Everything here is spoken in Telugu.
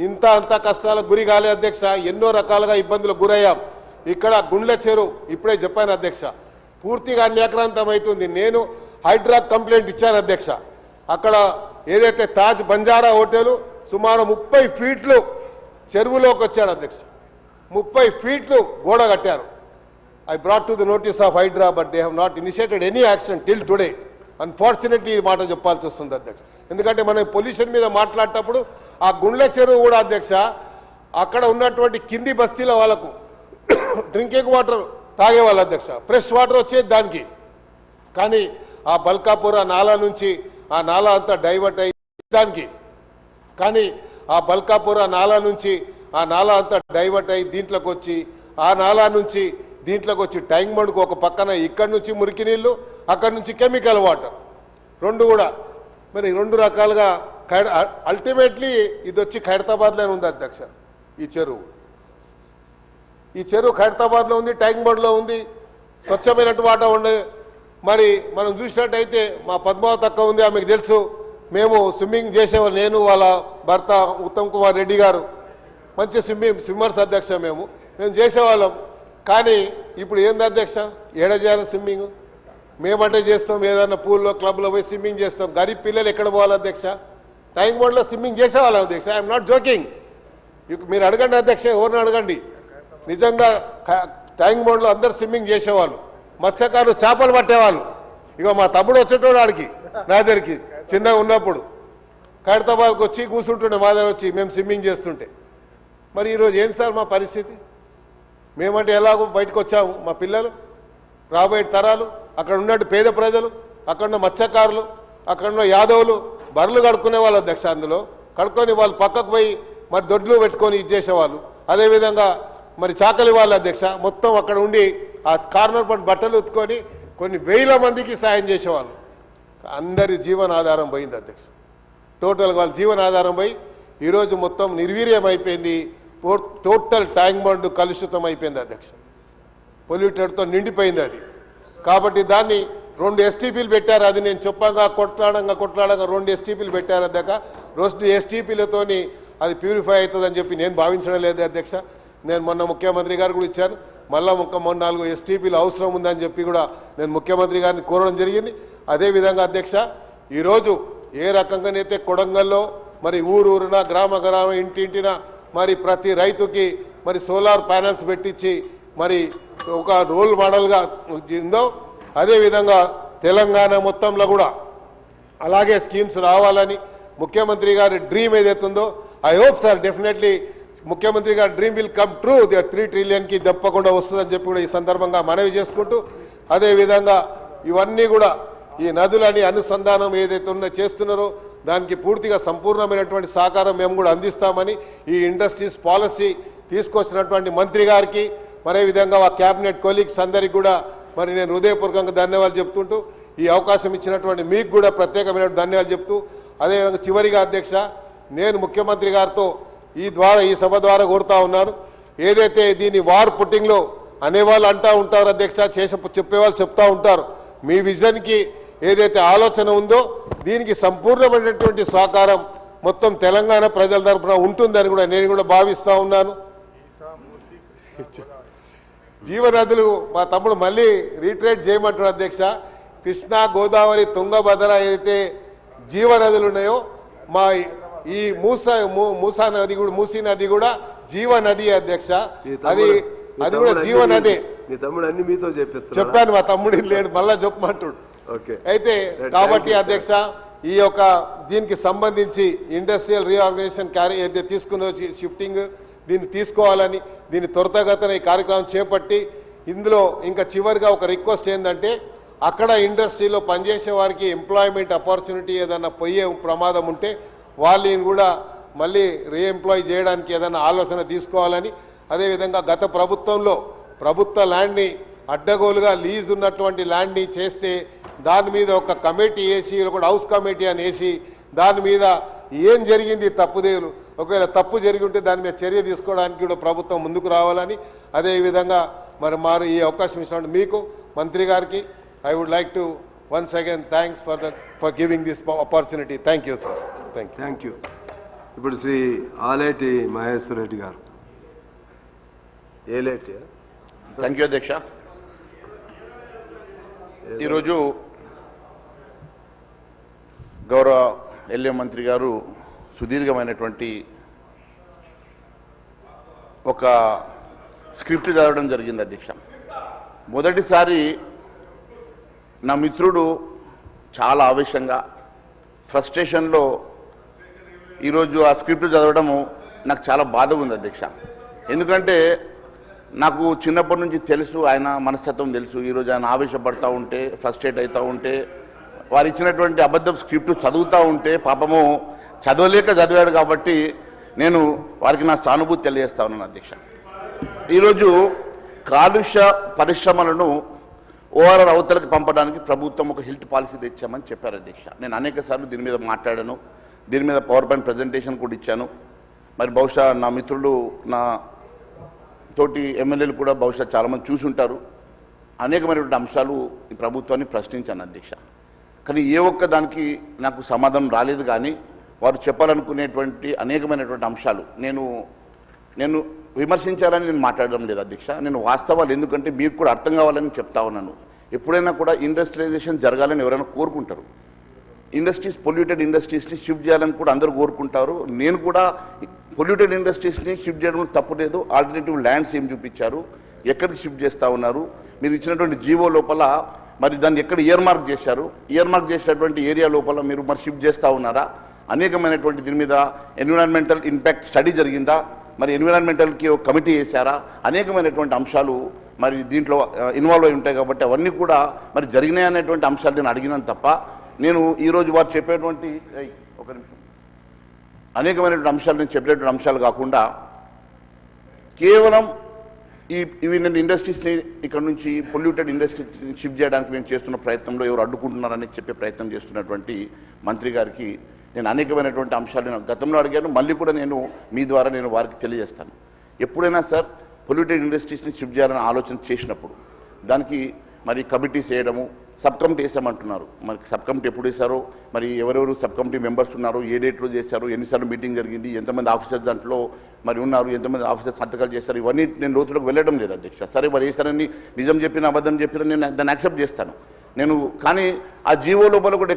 ఇంత అంత కష్టాలకు గురి కాలే అధ్యక్ష. ఎన్నో రకాలుగా ఇబ్బందులకు గురయ్యాం. ఇక్కడ గుండ్ల చెరువు ఇప్పుడే చెప్పాను అధ్యక్ష, పూర్తిగా అన్యాక్రాంతం అవుతుంది. నేను హైడ్రా కంప్లైంట్ ఇచ్చాను అధ్యక్ష. అక్కడ ఏదైతే తాజ్ బంజారా హోటల్ సుమారు 30 ఫీట్లు చెరువులోకి వచ్చాడు అధ్యక్ష. 30 ఫీట్లు గోడ కట్టారు. I brought to the notice of Hydra, but they have not initiated any action till today. Unfortunately, ఈ మాట చెప్పాల్సి వస్తుంది అధ్యక్ష. ఎందుకంటే మనం పొల్యూషన్ మీద మాట్లాడేటప్పుడు ఆ గుండ్ల చెరువు కూడా అధ్యక్ష, అక్కడ ఉన్నటువంటి కింది బస్తీల వాళ్ళకు డ్రింకింగ్ వాటర్ తాగేవాళ్ళు అధ్యక్ష, ఫ్రెష్ వాటర్ వచ్చేది దానికి. కానీ ఆ బల్కాపూర్ ఆ నాలా నుంచి ఆ నాలా అంతా డైవర్ట్ అయ్యి దానికి, కానీ ఆ బల్కాపూర్ ఆ నాలా నుంచి ఆ నాలా అంతా డైవర్ట్ అయ్యి దీంట్లోకి వచ్చి ఆ నాలా నుంచి దీంట్లోకి వచ్చి ట్యాంక్ బండ్కు ఒక పక్కన ఇక్కడి నుంచి మురికి నీళ్లు, అక్కడి నుంచి కెమికల్ వాటర్, రెండు కూడా మరి రెండు రకాలుగా అల్టిమేట్లీ ఇది వచ్చి ఖైరతాబాద్లోనే ఉంది అధ్యక్ష. ఈ చెరువు ఖైరతాబాద్లో ఉంది, ట్యాంక్ బండ్లో ఉంది, స్వచ్ఛమైనట్టు వాటర్ ఉండే. మరి మనం చూసినట్టయితే మా పద్మావతి అక్క ఉంది, ఆమెకు తెలుసు. మేము స్విమ్మింగ్ చేసేవాళ్ళు, నేను వాళ్ళ భర్త ఉత్తమ్ కుమార్ రెడ్డి గారు మంచి స్విమ్మర్స్ అధ్యక్ష. మేము చేసేవాళ్ళం. కానీ ఇప్పుడు ఏంది అధ్యక్ష, ఏడ చేయాలి స్విమ్మింగ్? మేమంటే చేస్తాం, ఏదన్నా పూల్లో క్లబ్లో పోయి స్విమ్మింగ్ చేస్తాం. గరీబ్ పిల్లలు ఎక్కడ పోవాలి అధ్యక్ష? ట్యాంక్ బండ్లో స్విమ్మింగ్ చేసేవాళ్ళం అధ్యక్ష. I'm not joking. మీరు అడగండి అధ్యక్ష, ఎవరిని అడగండి. నిజంగా ట్యాంక్ బండ్లో అందరు స్విమ్మింగ్ చేసేవాళ్ళు, మత్స్యకారులు చేపలు పట్టేవాళ్ళు. ఇక మా తమ్ముడు వచ్చేటోడు ఆడికి నా దగ్గరికి చిన్నగా ఉన్నప్పుడు ఖైరతాబాద్కి వచ్చి కూర్చుంటుండే మా దగ్గర వచ్చి, మేము స్విమ్మింగ్ చేస్తుంటే. మరి ఈరోజు ఏం సార్ మా పరిస్థితి? మేమంటే ఎలాగో బయటకు వచ్చాము, మా పిల్లలు రాబోయే తరాలు, అక్కడ ఉన్నట్టు పేద ప్రజలు, అక్కడ ఉన్న మత్స్యకారులు, అక్కడ ఉన్న యాదవులు బర్రెలు కడుక్కునే వాళ్ళు అధ్యక్ష. అందులో కడుక్కొని వాళ్ళు పక్కకు పోయి మరి దొడ్లు పెట్టుకొని ఇచ్చేసేవాళ్ళు. అదేవిధంగా మరి చాకలి వాళ్ళు అధ్యక్ష మొత్తం అక్కడ ఉండి ఆ కార్నర్ పట్టు బట్టలు ఉత్తుకొని కొన్ని వేల మందికి సాయం చేసేవాళ్ళు. అందరి జీవనాధారం పోయింది అధ్యక్ష. టోటల్గా వాళ్ళ జీవనాధారం పోయి ఈరోజు మొత్తం నిర్వీర్యం అయిపోయింది. టోటల్ ట్యాంక్ బండ్ కలుషితం అయిపోయింది అధ్యక్ష, పొల్యూటెడ్తో నిండిపోయింది అది. కాబట్టి దాన్ని 2 STPలు పెట్టారు. అది నేను చెప్పగా కొట్లాడంగా 2 STPలు పెట్టారు అధ్యక్ష. 2 STPలతోని అది ప్యూరిఫై అవుతుందని చెప్పి నేను భావించడం లేదు అధ్యక్ష. నేను మొన్న ముఖ్యమంత్రి గారు కూడా ఇచ్చాను, మళ్ళా 4 STPలు అవసరం ఉందని చెప్పి కూడా నేను ముఖ్యమంత్రి గారిని కోరడం జరిగింది. అదేవిధంగా అధ్యక్ష, ఈరోజు ఏ రకంగానైతే కొడంగల్లో మరి ఊరూరున గ్రామ ఇంటింటిన మరి ప్రతి రైతుకి మరి సోలార్ ప్యానెల్స్ పెట్టించి మరి ఒక రోల్ మోడల్గా ఉందో, అదేవిధంగా తెలంగాణ మొత్తంలో కూడా అలాగే స్కీమ్స్ రావాలని ముఖ్యమంత్రి గారి డ్రీమ్ ఏదైతుందో, ఐ హోప్ సార్ డెఫినెట్లీ ముఖ్యమంత్రి గారి డ్రీమ్ విల్ కమ్ ట్రూ. 3 ట్రిలియన్కి తప్పకుండా వస్తుందని చెప్పి కూడా ఈ సందర్భంగా మనవి చేసుకుంటూ, అదేవిధంగా ఇవన్నీ కూడా ఈ నదులని అనుసంధానం ఏదైతే చేస్తున్నారో దానికి పూర్తిగా సంపూర్ణమైనటువంటి సహకారం మేము కూడా అందిస్తామని ఈ ఇండస్ట్రీస్ పాలసీ తీసుకొచ్చినటువంటి మంత్రి గారికి, మరే విధంగా ఆ క్యాబినెట్ కొలీగ్స్ అందరికీ కూడా మరి నేను హృదయపూర్వకంగా ధన్యవాదాలు చెప్తుంటూ, ఈ అవకాశం ఇచ్చినటువంటి మీకు కూడా ప్రత్యేకమైన ధన్యవాదాలు చెప్తూ, అదేవిధంగా చివరిగా అధ్యక్ష, నేను ముఖ్యమంత్రి గారితో ఈ సభ ద్వారా కోరుతా ఉన్నాను. ఏదైతే దీన్ని వార్ పుట్టింగ్లో అనేవాళ్ళు అంటూ ఉంటారు అధ్యక్ష, చెప్పేవాళ్ళు చెప్తా ఉంటారు. మీ విజన్కి ఏదైతే ఆలోచన ఉందో దీనికి సంపూర్ణమైనటువంటి సహకారం మొత్తం తెలంగాణ ప్రజల తరఫున ఉంటుందని కూడా నేను కూడా భావిస్తూ ఉన్నాను. జీవనదులు మా తమ్ముడు మళ్ళీ రీట్రేట్ చేయమంటాడు అధ్యక్ష. కృష్ణా, గోదావరి, తుంగభద్ర ఏదైతే జీవనదులు ఉన్నాయో మా ఈ మూసీ నది కూడా జీవనది అధ్యక్ష. అది కూడా జీవనది. చెప్పాను, మా తమ్ముడు లేడు మళ్ళా చెప్పమంటాడు. అయితే కాబట్టి అధ్యక్ష, ఈ యొక్క దీనికి సంబంధించి ఇండస్ట్రియల్ రీఆర్గనైజేషన్ ఏదైతే తీసుకున్న షిఫ్టింగ్ దీన్ని తీసుకోవాలని దీన్ని త్వరితగతిన ఈ కార్యక్రమం చేపట్టి, ఇందులో ఇంకా చివరిగా ఒక రిక్వెస్ట్ ఏంటంటే, అక్కడ ఇండస్ట్రీలో పనిచేసే వారికి ఎంప్లాయ్మెంట్ ఆపర్చునిటీ ఏదైనా పోయే ప్రమాదం ఉంటే వాళ్ళని కూడా మళ్ళీ రీఎంప్లాయ్ చేయడానికి ఏదైనా ఆలోచన తీసుకోవాలని, అదేవిధంగా గత ప్రభుత్వంలో ప్రభుత్వ ల్యాండ్ని అడ్డగోలుగా లీజ్ ఉన్నటువంటి ల్యాండ్ని చేస్తే దాని మీద ఒక కమిటీ వేసి, ఒక హౌస్ కమిటీ అని వేసి దాని మీద ఏం జరిగింది తప్పుదేలు, ఒకవేళ తప్పు జరిగి ఉంటే దాని మీద చర్య తీసుకోవడానికి కూడా ప్రభుత్వం ముందుకు రావాలని, అదేవిధంగా మరి ఈ అవకాశం ఇచ్చినట్టు మీకు మంత్రి గారికి I would like to once again thanks for giving this opportunity. Thank you sir. Thank you. ఇప్పుడు శ్రీ ఆలేటి మహేశ్వర రెడ్డి గారు. ఏలేటి. థ్యాంక్ యూ అధ్యక్ష. ఈరోజు గౌరవ ఎల్ఏ మంత్రి గారు సుదీర్ఘమైనటువంటి ఒక స్క్రిప్ట్ చదవడం జరిగింది అధ్యక్ష. మొదటిసారి నా మిత్రుడు చాలా ఆవేశంగా ఫ్రస్ట్రేషన్లో ఈరోజు ఆ స్క్రిప్ట్ చదవడము నాకు చాలా బాధగా ఉంది అధ్యక్ష. ఎందుకంటే నాకు చిన్నప్పటి నుంచి తెలుసు, ఆయన మనస్తత్వం తెలుసు. ఈరోజు ఆయన ఆవేశపడతా ఉంటే, ఫ్రస్ట్రేట్ అవుతూ ఉంటే, వారు ఇచ్చినటువంటి అబద్ధం స్క్రిప్ట్ చదువుతూ ఉంటే పాపము చదవలేక చదివాడు కాబట్టి నేను వారికి నా సానుభూతి తెలియజేస్తా ఉన్నాను అధ్యక్ష. ఈరోజు కాలుష్య పరిశ్రమలను ఓఆర్ఆర్ అవతలకి పంపడానికి ప్రభుత్వం ఒక హిల్ట్ పాలసీ తెచ్చామని చెప్పారు అధ్యక్ష. నేను అనేక సార్లు దీని మీద మాట్లాడాను, దీని మీద పవర్ పాయింట్ ప్రజెంటేషన్ కూడా ఇచ్చాను. మరి బహుశా నా మిత్రులు, నా తోటి ఎమ్మెల్యేలు కూడా బహుశా చాలామంది చూసుంటారు. అనేకమైనటువంటి అంశాలు ఈ ప్రభుత్వాన్ని ప్రశ్నించాను అధ్యక్ష. కానీ ఏ ఒక్క దానికి నాకు సమాధానం రాలేదు. కానీ వారు చెప్పాలనుకునేటువంటి అనేకమైనటువంటి అంశాలు నేను విమర్శించాలని నేను మాట్లాడడం లేదు అధ్యక్ష. నేను వాస్తవాలు, ఎందుకంటే మీకు కూడా అర్థం కావాలని చెప్తా ఉన్నాను. ఎప్పుడైనా కూడా ఇండస్ట్రియలైజేషన్ జరగాలని ఎవరైనా కోరుకుంటారు. ఇండస్ట్రీస్, పొల్యూటెడ్ ఇండస్ట్రీస్ని షిఫ్ట్ చేయాలని కూడా అందరూ కోరుకుంటారు. నేను కూడా పొల్యూటెడ్ ఇండస్ట్రీస్ని షిఫ్ట్ చేయడం తప్పు లేదు. ఆల్టర్నేటివ్ ల్యాండ్స్ ఏం చూపించారు, ఎక్కడికి షిఫ్ట్ చేస్తూ ఉన్నారు, మీరు ఇచ్చినటువంటి జీవో లోపల మరి దాన్ని ఎక్కడ ఇయర్ మార్క్ చేశారు, ఇయర్ మార్క్ చేసినటువంటి ఏరియా లోపల మీరు మరి షిఫ్ట్ చేస్తూ ఉన్నారా, అనేకమైనటువంటి దీని మీద ఎన్విరాన్మెంటల్ ఇంపాక్ట్ స్టడీ జరిగిందా, మరి ఎన్విరాన్మెంటల్కి ఒక కమిటీ వేశారా, అనేకమైనటువంటి అంశాలు మరి దీంట్లో ఇన్వాల్వ్ అయి ఉంటాయి. కాబట్టి అవన్నీ కూడా మరి జరిగినాయి అనేటువంటి అంశాలు నేను అడిగినాను తప్ప, నేను ఈరోజు వారు చెప్పేటువంటి ఒక నిమిషం అనేకమైనటువంటి అంశాలు నేను చెప్పేటువంటి అంశాలు కాకుండా కేవలం ఇవి నేను ఇండస్ట్రీస్ని ఇక్కడ నుంచి పొల్యూటెడ్ ఇండస్ట్రీస్ని షిఫ్ట్ చేయడానికి మేము చేస్తున్న ప్రయత్నంలో ఎవరు అడ్డుకుంటున్నారని చెప్పే ప్రయత్నం చేస్తున్నటువంటి మంత్రి గారికి నేను అనేకమైనటువంటి అంశాలు నేను గతంలో అడిగాను, మళ్ళీ కూడా నేను మీ ద్వారా నేను వారికి తెలియజేస్తాను. ఎప్పుడైనా సార్ పొల్యూటెడ్ ఇండస్ట్రీస్ని షిఫ్ట్ చేయాలని ఆలోచన చేసినప్పుడు దానికి మరి కమిటీస్ వేయడము, సబ్ కమిటీ వేసామంటున్నారు. మరి సబ్ కమిటీ ఎప్పుడు వేశారో, మరి ఎవరెవరు సబ్ కమిటీ మెంబర్స్ ఉన్నారు, ఏ డేట్లో చేశారు, ఎన్నిసార్లు మీటింగ్ జరిగింది, ఎంతమంది ఆఫీసర్స్ దాంట్లో మరి ఉన్నారు, ఎంతమంది ఆఫీసర్స్ సంతకాలు చేస్తారు, ఇవన్నీ నేను లోతులకు వెళ్ళడం లేదు అధ్యక్ష. సరే మరి వేశారని నిజం చెప్పిన అబద్ధం చెప్పిన నేను దాన్ని యాక్సెప్ట్ చేస్తాను నేను. కానీ ఆ జీవో లోపల కూడా